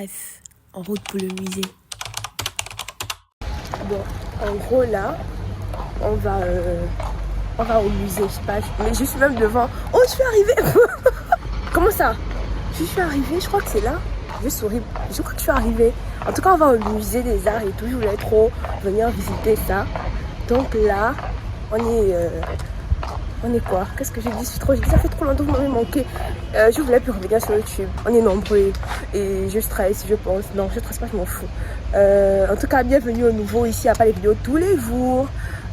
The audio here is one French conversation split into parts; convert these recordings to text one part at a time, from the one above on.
Bref, en route pour le musée. Bon, en gros là, on va au musée, je sais pas, mais je suis même devant. Oh, je suis arrivée. Comment ça? Je suis arrivée, je crois que c'est là. Je souris, je crois que je suis arrivée. En tout cas, on va au musée des arts et tout. Je voulais trop venir visiter ça. Donc là, on est quoi? Qu'est-ce que j'ai dit? J'ai dit ça fait trop longtemps que vous m'avez manqué. Je voulais plus revenir sur YouTube. On est nombreux et je stresse, je pense. Non, je stresse pas, je m'en fous. En tout cas, bienvenue au nouveau. Ici, il n'y a pas les vidéos tous les jours.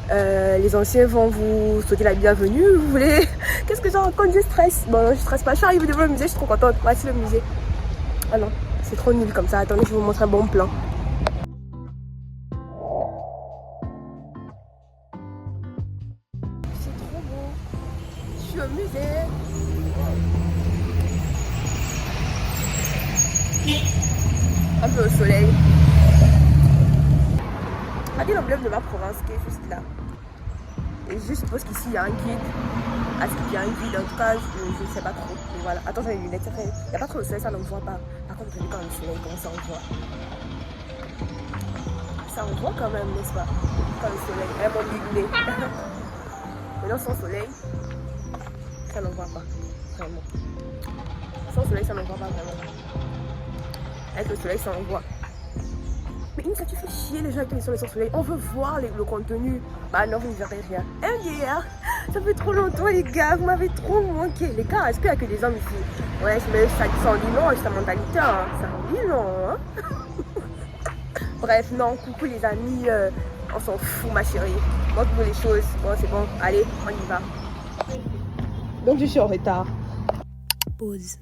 Les anciens vont vous souhaiter la bienvenue. Vous voulez? Qu'est-ce que j'en raconte? Je stresse. Bon, non, je stresse pas. Je suis arrivée devant le musée, je suis trop contente. Voici le musée. Ah non, c'est trop nul comme ça. Attendez, je vais vous montrer un bon plan. C'est trop beau. Je suis au musée. Un peu au soleil. Regardez l'emblème de ma province qui est juste là. Et je suppose qu'ici il y a un guide. Est-ce qu'il y a un guide? En tout cas, je ne sais pas trop. Mais voilà, attends, j'ai les lunettes. Il n'y a pas trop de soleil, ça ne me voit pas. Par contre, quand le soleil commence, ça envoie. Ça envoie quand même, n'est-ce pas? Quand le soleil est mon nez. Maintenant, sans soleil, ça n'envoie pas. Vraiment. Sans soleil, ça n'envoie pas vraiment. Avec le soleil, ça envoie. Mais ça tu fais chier les gens qui sont sur le soleil. On veut voir le contenu. Bah non, vous ne verrez rien. MDR, ça fait trop longtemps les gars, vous m'avez trop manqué. Les gars, est-ce qu'il n'y a que des hommes ici? Ouais, mais ça en dit long, c'est sa mentalité. Hein. Ça en dit long. Hein. Bref, non, coucou les amis. On s'en fout ma chérie. Montre-nous les choses. Bon, c'est bon. Allez, on y va. Donc je suis en retard. Pause.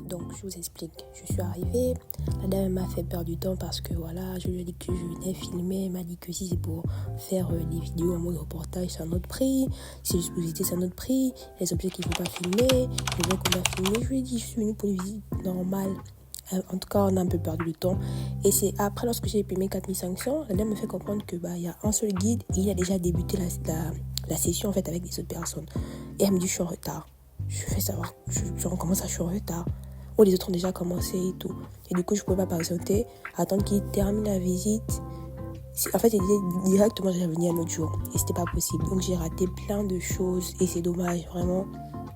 Donc, je vous explique. Je suis arrivée. La dame m'a fait perdre du temps parce que voilà, je lui ai dit que je venais filmer. Elle m'a dit que si c'est pour faire des vidéos en mode reportage, c'est un autre prix. Si c'est juste pour visiter, c'est un autre prix. Les objets qu'il ne faut pas filmer, les gens qu'on a filmés. Je lui ai dit, je suis venue pour une visite normale. En tout cas, on a un peu perdu du temps. Et c'est après, lorsque j'ai payé mes 4500, la dame me fait comprendre que il y a un seul guide et il a déjà débuté la session en fait avec des autres personnes. Et elle me dit, je suis en retard. Je fais savoir, comment ça, je suis en retard? Oh, les autres ont déjà commencé et tout. Et du coup, je ne pouvais pas patienter, attendre qu'il termine la visite. En fait, il disait directement que j'allais venir un autre jour. Et c'était pas possible. Donc, j'ai raté plein de choses. Et c'est dommage, vraiment.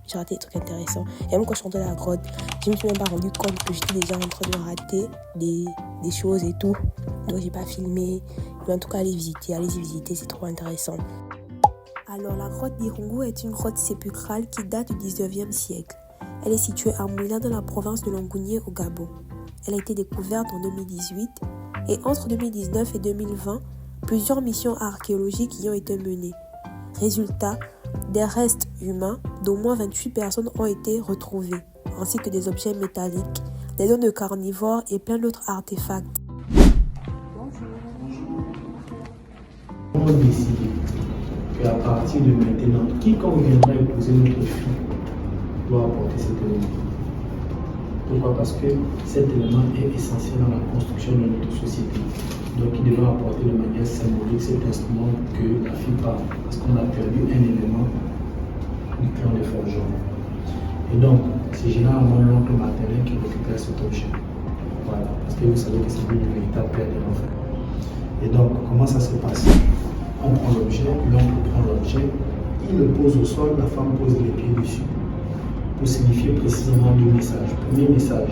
J'ai raté des trucs intéressants. Et même quand je suis rentrée dans la grotte, je me suis même pas rendu compte que j'étais déjà en train de rater des choses et tout. Donc, j'ai pas filmé. Mais en tout cas, allez-y visiter, c'est trop intéressant. Alors, la grotte d'Irungu est une grotte sépulcrale qui date du 19e siècle. Elle est située à Moula dans la province de Longounier au Gabon. Elle a été découverte en 2018 et entre 2019 et 2020, plusieurs missions archéologiques y ont été menées. Résultat, des restes humains d'au moins 28 personnes ont été retrouvés, ainsi que des objets métalliques, des dents de carnivores et plein d'autres artefacts. On a décidé qu'à partir de maintenant, quiconque viendra épouser notre fille doit apporter cet élément. Pourquoi? Parce que cet élément est essentiel dans la construction de notre société. Donc il devra apporter de manière symbolique cet instrument que la fille parle. Parce qu'on a perdu un élément du clan des forgerons. Et donc, c'est généralement l'oncle maternel qui récupère cet objet. Voilà. Parce que vous savez que c'est lui le véritable père de l'enfant. Et donc, comment ça se passe? On prend l'objet, l'oncle prend l'objet, il le pose au sol, la femme pose les pieds dessus. Pour signifier précisément deux messages. Premier message,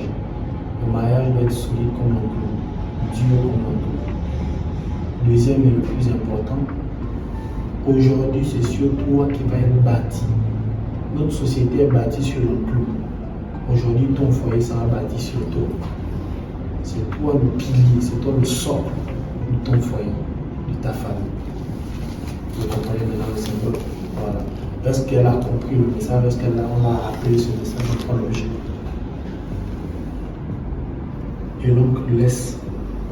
le mariage doit être solide comme un clou, dur comme un clou. Deuxième et le plus important, aujourd'hui c'est sur toi qui va être bâti. Notre société est bâtie sur le clou. Aujourd'hui ton foyer sera bâti sur toi. C'est toi le pilier, c'est toi le socle de ton foyer, de ta famille. Vous comprenez maintenant le symbole? Voilà. Est-ce qu'elle a compris le message? Est-ce qu'on a rappelé ce message? On prend l'objet. Et donc laisse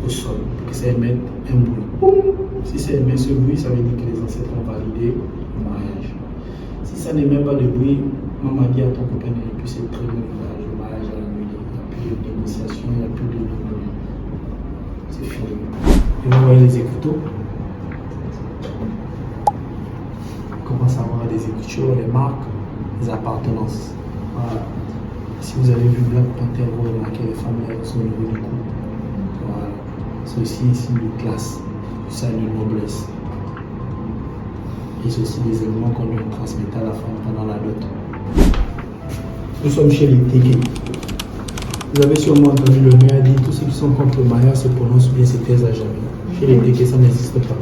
au sol pour que ça émette un bruit. Si ça émet ce bruit, ça veut dire que les ancêtres ont validé le mariage. Si ça n'émet pas de bruit, maman dit à ton copain de ne plus c'est très bon le mariage à la nuit. Il n'y a plus de négociation, il n'y a plus de négociation. C'est fini. Et vous voyez les écouteurs. Commence à avoir des écritures, les marques, les appartenances. Voilà. Si vous avez vu Black Panther, vous remarquez les femmes elles sont au niveau du cou. Voilà. C'est aussi un signe de classe, un signe de noblesse. Et c'est aussi des éléments qu'on doit transmettre à la femme pendant la dot. Nous sommes chez les Teke. Vous avez sûrement entendu le maire dire tous ceux qui sont contre le mariage se prononcent bien, c'est taisent à jamais. Chez les Teke, ça n'existe pas.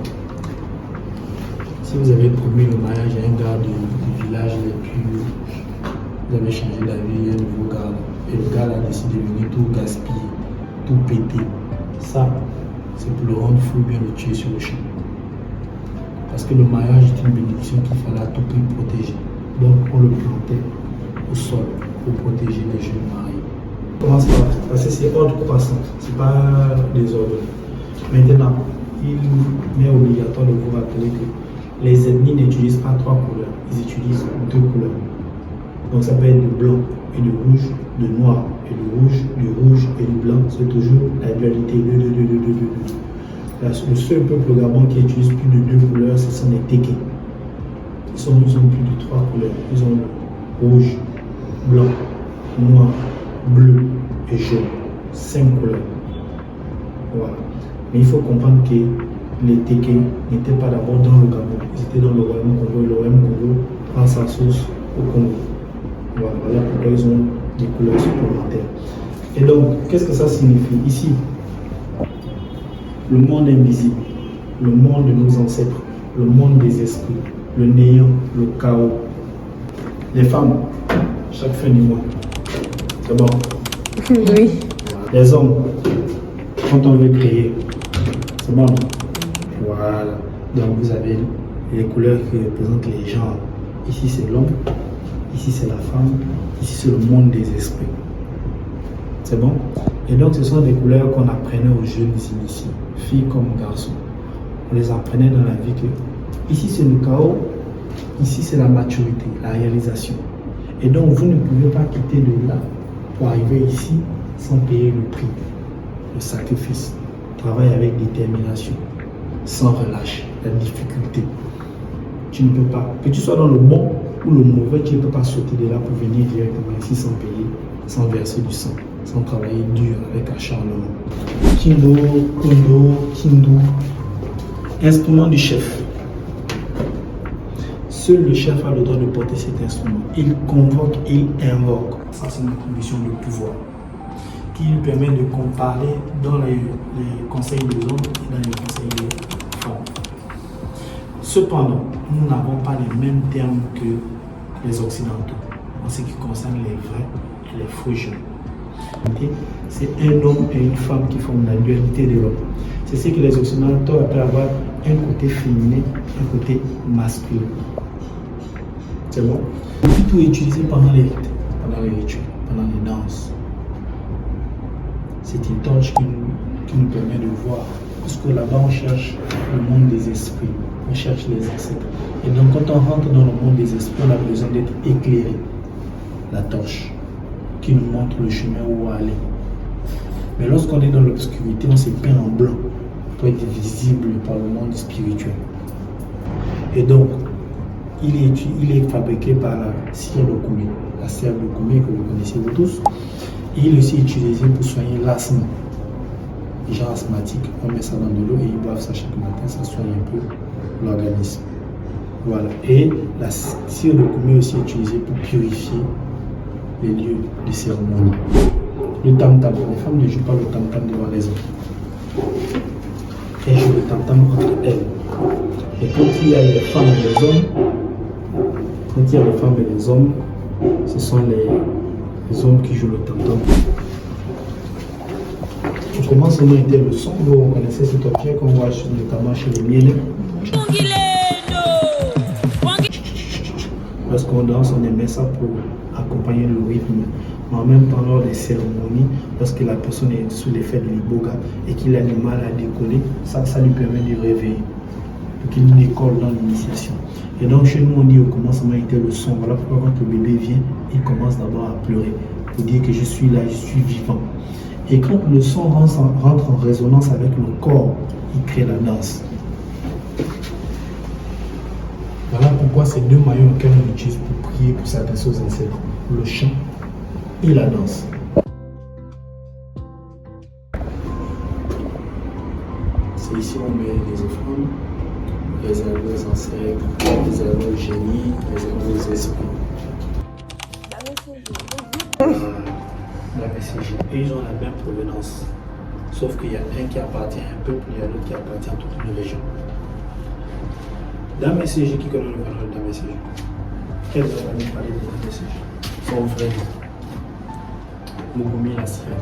Si vous avez promis le mariage à un gars du village, et puis vous avez changé d'avis, il y a un nouveau gars, et le gars a décidé de venir tout gaspiller, tout péter. Ça, c'est pour le rendre fou, bien le tuer sur le champ. Parce que le mariage est une bénédiction qu'il fallait à tout prix protéger. Donc on le plantait au sol pour protéger les jeunes mariés. Commence par, parce que c'est ordre croissant, c'est pas désordre. Maintenant, il est obligatoire de vous rappeler que les ethnies n'utilisent pas 3 couleurs, ils utilisent 2 couleurs. Donc ça peut être du blanc et du rouge, du noir et du rouge et du blanc. C'est toujours la dualité 2. Le seul peuple au Gabon qui utilise plus de 2 couleurs, ce sont les Teke. Ils ont plus de 3 couleurs. Ils ont le rouge, blanc, noir, bleu et jaune. 5 couleurs. Voilà. Mais il faut comprendre que les Teke n'étaient pas d'abord dans le Gabon. Ils étaient dans le Royaume Congo. Et le Royaume Congo prend sa source au Congo. Voilà pourquoi ils ont des couleurs supplémentaires. Et donc, qu'est-ce que ça signifie ici? Le monde invisible, le monde de nos ancêtres, le monde des esprits, le néant, le chaos. Les femmes, chaque fin du mois. C'est bon? Oui. Les hommes, quand on veut créer, c'est bon? Voilà. Donc vous avez les couleurs qui représentent les genres. Ici c'est l'homme, ici c'est la femme, ici c'est le monde des esprits. C'est bon? Et donc ce sont des couleurs qu'on apprenait aux jeunes initiés, filles comme garçons. On les apprenait dans la vie que ici c'est le chaos, ici c'est la maturité, la réalisation. Et donc vous ne pouvez pas quitter de là pour arriver ici sans payer le prix, le sacrifice. Travaille avec détermination, sans relâche, la difficulté. Tu ne peux pas, que tu sois dans le bon ou le mauvais, tu ne peux pas sauter de là pour venir directement ici sans payer, sans verser du sang, sans travailler dur avec acharnement. Kindo, Kondo, Kindu, instrument du chef. Seul le chef a le droit de porter cet instrument. Il convoque, il invoque. Ça, c'est une condition de pouvoir qui lui permet de comparer dans les conseils des hommes et dans les conseils des femmes. Cependant, nous n'avons pas les mêmes termes que les Occidentaux en ce qui concerne les vrais et les faux jeunes. C'est un homme et une femme qui forment la dualité de l'homme. C'est ce que les Occidentaux appellent avoir un côté féminin, un côté masculin. C'est bon? Tout est utilisé pendant les rites, pendant les rituels, pendant les danses. C'est une torche qui nous permet de voir. Parce que là-bas, on cherche le monde des esprits, on cherche les ancêtres. Et donc, quand on rentre dans le monde des esprits, on a besoin d'être éclairé. La torche qui nous montre le chemin où aller. Mais lorsqu'on est dans l'obscurité, on s'est peint en blanc pour être visible par le monde spirituel. Et donc, il est fabriqué par la cire de Koumé, la cire de Koumé que vous connaissez vous tous. Et il est aussi utilisé pour soigner l'asthme. Les gens asthmatiques, on met ça dans de l'eau et ils boivent ça chaque matin, ça soigne un peu l'organisme. Voilà. Et la cire de Koumé est aussi utilisée pour purifier les lieux de cérémonie. Le tam-tam, les femmes ne jouent pas le tam-tam devant les hommes. Elles jouent le tam-tam entre elles. Et quand il y a les femmes et les hommes, ce sont les hommes qui jouent le tam-tam. Comment seulement était le son? Vous connaissez cet objet qu'on voit notamment chez les miels. Lorsqu'on danse, on aimait ça pour accompagner le rythme. Mais en même temps, lors des cérémonies, lorsque la personne est sous l'effet de l'iboga et qu'il a du mal à décoller, ça lui permet de réveiller, pour qu'il décolle dans l'initiation. Et donc chez nous, on dit au commencement était le son. Voilà pourquoi quand le bébé vient, il commence d'abord à pleurer, pour dire que je suis là, je suis vivant. Et quand le son rentre en résonance avec le corps, il crée la danse. Voilà pourquoi ces deux maillots auxquels on utilise pour prier, pour s'adresser aux ancêtres, le chant et la danse. C'est ici où on met les offrandes, réservées aux ancêtres, réservées aux génies, réservées aux esprits. La BCG. Et ils ont la même provenance. Sauf qu'il y a un qui appartient à un peuple et l'autre qui appartient à toute une région. Dame SCG, qui connaît le valeur de Dame SCG? Quel va nous parler de Dame SCG? Son vrai nom. Mogumi la sirène.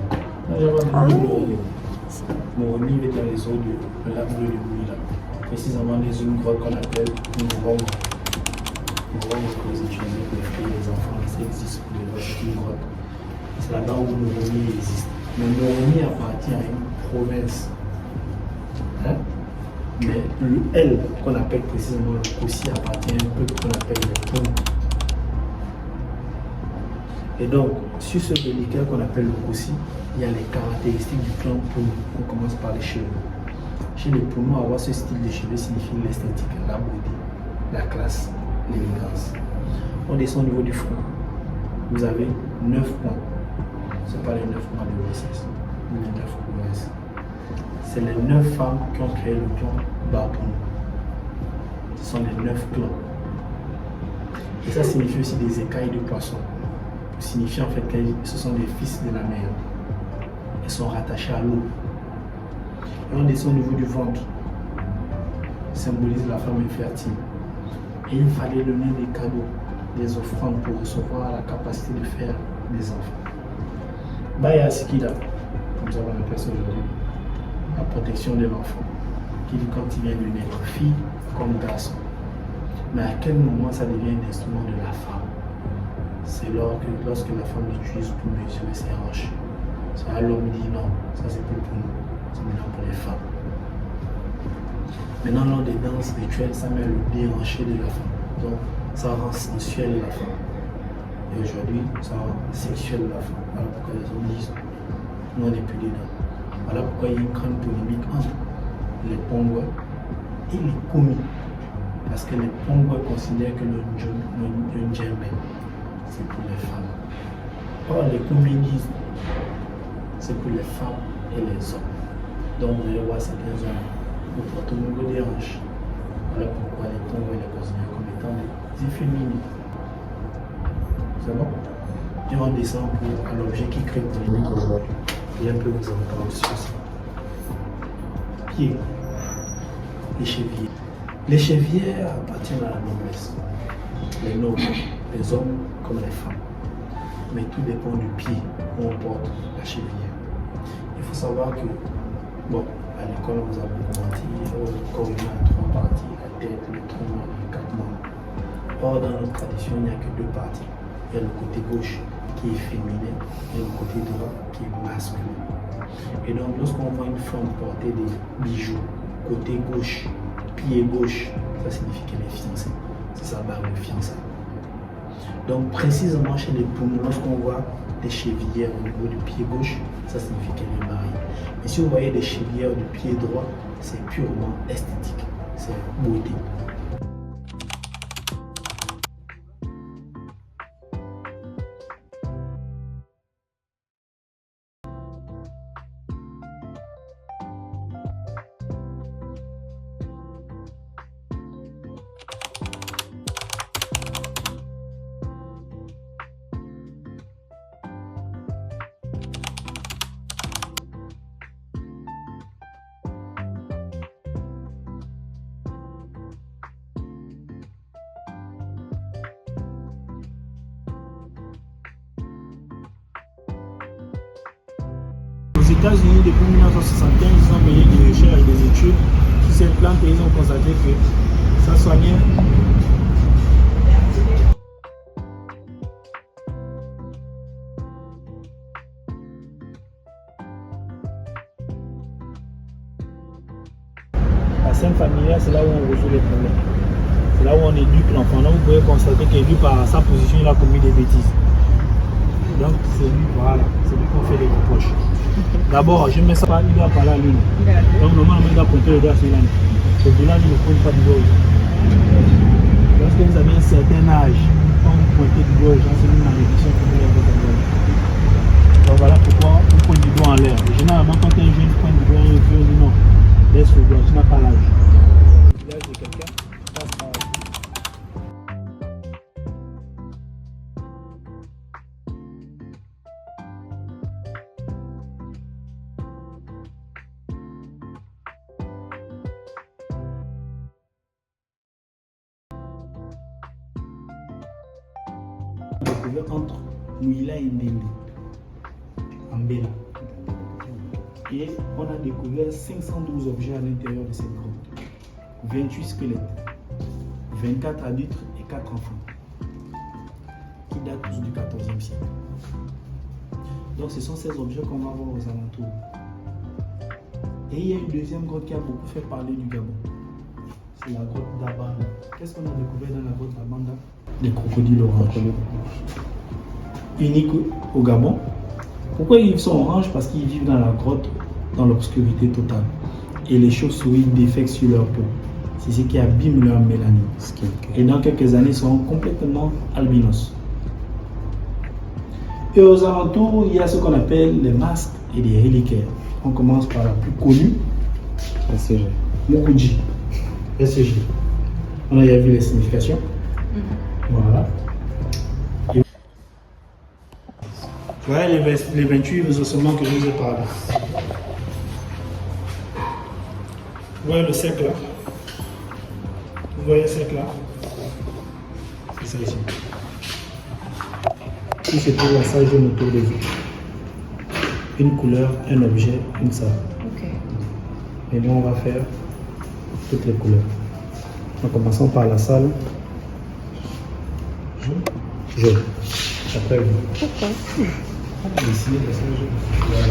Mogumi est dans les eaux de lac bleu de Mouila. Précisément dans une grotte qu'on appelle Ngorong. Ngorong est pour les étudiants, les filles, les enfants. Ça existe pour les vaches, une grotte. C'est là-bas où Mogumi existe. Mais Mogumi appartient à une province. Hein? Mais le L qu'on appelle précisément le Koussi appartient à un peuple qu'on appelle le Poum. Et donc, sur ce reliquaire qu'on appelle le Koussi, il y a les caractéristiques du clan Poum. On commence par les cheveux. Chez les Poum, avoir ce style de cheveux signifie l'esthétique, la beauté, la classe, l'élégance. On descend au niveau du front. Vous avez 9 points. Ce n'est pas les 9 mois de grossesse, mais les 9 prouesses. C'est les 9 femmes qui ont créé le clan Baboun. Ce sont les 9 clans. Et ça signifie aussi des écailles de poissons. Pour signifier en fait que ce sont des fils de la mer. Ils sont rattachés à l'eau. Et on descend au niveau du ventre. Symbolise la femme infertile. Et il fallait donner des cadeaux, des offrandes pour recevoir la capacité de faire des enfants. Baya Sikida, comme ça on appelle ça aujourd'hui, la protection de l'enfant, qui dit quand il vient de naître, fille comme garçon. Mais à quel moment ça devient un instrument de la femme? C'est lorsque la femme l'utilise pour mesurer ses hanches. C'est là l'homme dit non, ça c'est plus pour nous, c'est maintenant pour les femmes. Maintenant, lors des danses rituelles, ça met le déhanché de la femme. Donc, ça rend sensuelle la femme. Et aujourd'hui, ça rend sexuelle la femme. Voilà pourquoi les hommes disent non, on n'est plus dedans. Voilà pourquoi il y a une grande polémique entre les Pongwa et les Komi. Parce que les Pongwa considèrent que le Ndjembe, c'est pour les femmes. Or, les Komi disent c'est pour les femmes et les hommes. Donc, vous allez voir certains hommes qui portent au niveau des hanches. Voilà pourquoi les Pongwa les considèrent comme étant des efféminés. C'est bon? Et on descend à l'objet qui crée une polémique aujourd'hui. Et un peu vous en parle sur ça. Pieds. L'échevier. L'échevier appartient à la noblesse. Les nobles, les hommes comme les femmes. Mais tout dépend du pied où on porte la chevrière. Il faut savoir que, bon, à l'école on vous a beaucoup menti, le corps humain a 3 parties, la tête, le tronc et 4 membres. Or, dans notre tradition, il n'y a que 2 parties. Il y a le côté gauche qui est féminin et le côté droit qui est masculin. Et donc, lorsqu'on voit une femme porter des bijoux, côté gauche, pied gauche, ça signifie qu'elle est fiancée. C'est sa bague de fiançailles. Donc, précisément chez les Poum, lorsqu'on voit des chevillères au niveau du pied gauche, ça signifie qu'elle est mariée. Et si vous voyez des chevillères du pied droit, c'est purement esthétique, c'est beauté. Aux États-Unis, depuis 1975, ils ont mené des recherches, des études sur cette plante et ils ont constaté que ça soignait la scène familiale. C'est là où on résout les problèmes. C'est là où on éduque l'enfant. Donc vous pouvez constater que lui, par sa position, il a commis des bêtises. Donc c'est lui, voilà, c'est lui qu'on fait les reproches. D'abord, je mets ça, il doit parler à lui. Donc normalement, il doit pointer le doigt sur l'âne. Ce boulot, il ne pointe pas du doigt aux gens. Lorsque vous avez un certain âge, quand vous pointez du doigt aux gens, c'est une malédiction que vous avez. généralement, quand tu es jeune, tu prends du doigt, on dit non, laisse le doigt, tu n'as pas l'âge. L'âge de quelqu'un, passe par là. Découvert entre Mouila et Ndende, en Béla. Et on a découvert 512 objets à l'intérieur de cette grotte. 28 squelettes, 24 adultes et 4 enfants, qui datent tous du XIVe siècle. Donc ce sont ces objets qu'on va voir aux alentours. Et il y a une deuxième grotte qui a beaucoup fait parler du Gabon. C'est la grotte d'Abanda. Qu'est-ce qu'on a découvert dans la grotte d'Abanda? Des crocodiles oranges. Uniques au Gabon. Pourquoi ils sont oranges? Parce qu'ils vivent dans la grotte, dans l'obscurité totale. Et les chauves-souris défectent sur leur peau. C'est ce qui abîme leur mélanine. Et dans quelques années, ils seront complètement albinos. Et aux alentours, il y a ce qu'on appelle les masques et les reliquaires. On commence par la plus connue, SCG. Mukuji. SCG. On a déjà vu les significations. Voilà. Et voilà les 28 ossements que je vous ai parlé. Vous voyez le cercle là? Vous voyez le cercle là? C'est ça ici. Ici c'est pour la salle jaune autour des yeux. Une couleur, un objet, une salle. Ok. Et nous on va faire toutes les couleurs. En commençant par la salle jaune. Après vous. Pourquoi? Ici, la salle jaune. Voilà.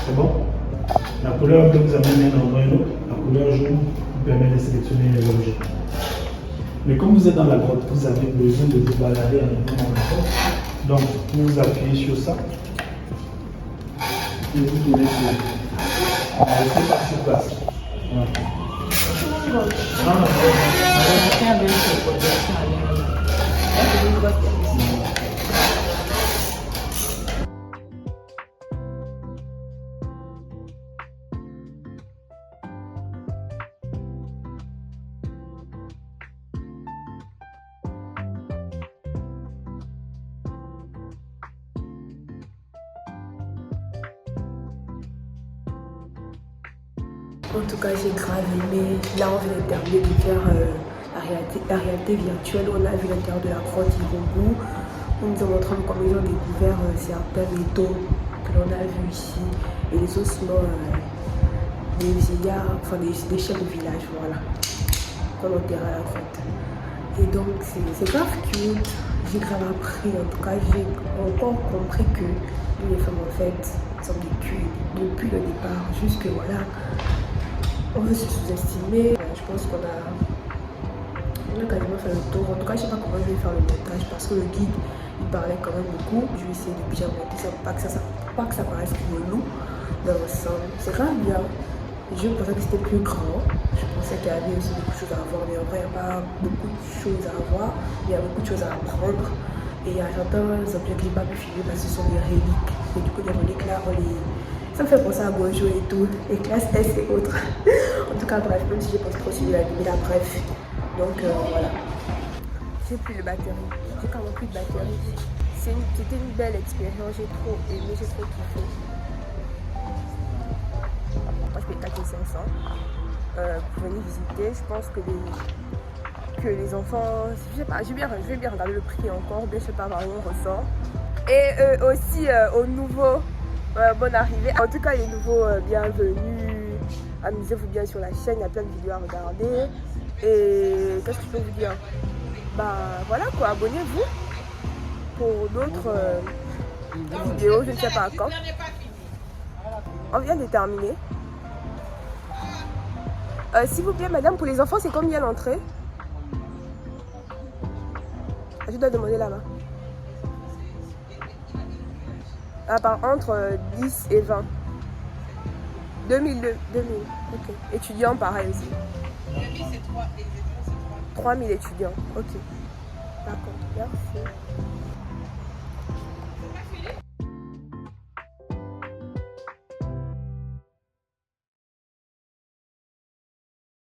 C'est bon? La couleur que vous avez mis dans l'eau, la couleur jaune, vous permet de sélectionner les objets. Mais comme vous êtes dans la grotte, vous avez besoin de vous balader en même temps dans la grotte. Donc, vous appuyez sur ça et vous donnez sur. On va rester pas sur place. Voilà. Non, non, En tout cas, j'ai grave aimé. Là, on vient de terminer de faire la réalité virtuelle. On a vu l'intérieur de la grotte Irungu. On nous a montré comment ils ont découvert certains métaux que l'on a vus ici. Et les ossements des vieillards, enfin des chefs de village, voilà, qu'on enterrait à la grotte. Et donc c'est grave cute. J'ai grave appris, en tout cas j'ai encore compris que les femmes en fait sont des culs depuis le départ. Juste que voilà, on veut se sous-estimer. Je pense qu'on a quasiment fait le tour. En tout cas je sais pas comment je vais faire le montage parce que le guide il parlait quand même beaucoup. Je vais essayer de bien monter ça pour pas que ça paraisse relou dans l'ensemble. C'est grave bien. Je pensais que c'était plus grand. Je pensais qu'il y avait aussi beaucoup de choses à voir, mais en vrai, il n'y a pas beaucoup de choses à voir. Il y a beaucoup de choses à apprendre. Et il y a certains objets que je n'ai pas pu filmer parce que ce sont des reliques. Et du coup, les reliques là, ça me fait penser à Bonjour et tout. Et classe S et autres. En tout cas, bref, même si j'ai pas trop suivi la vidéo, là, bref. Donc voilà. J'ai plus de batterie. J'ai quand même plus de batterie. C'était une belle expérience. J'ai trop aimé, j'ai trop kiffé. Moi je paye 4500 pour venir visiter. Je pense que les enfants, je sais pas, je vais bien regarder le prix encore, mais je sais pas par où on ressort. Et aussi aux nouveaux, bonne arrivée. En tout cas les nouveaux, bienvenus. Amusez-vous bien sur la chaîne, il y a plein de vidéos à regarder. Et qu'est-ce que je peux vous dire? Bah voilà quoi, abonnez-vous pour d'autres vidéos, je ne sais pas quand. On vient de terminer. S'il vous plaît, madame, pour les enfants, c'est combien l'entrée? Je dois demander là-bas. Ah, entre 10 et 20. 2002, 2000. Ok. Étudiants, pareil aussi. 3000 étudiants. Ok. D'accord. Merci.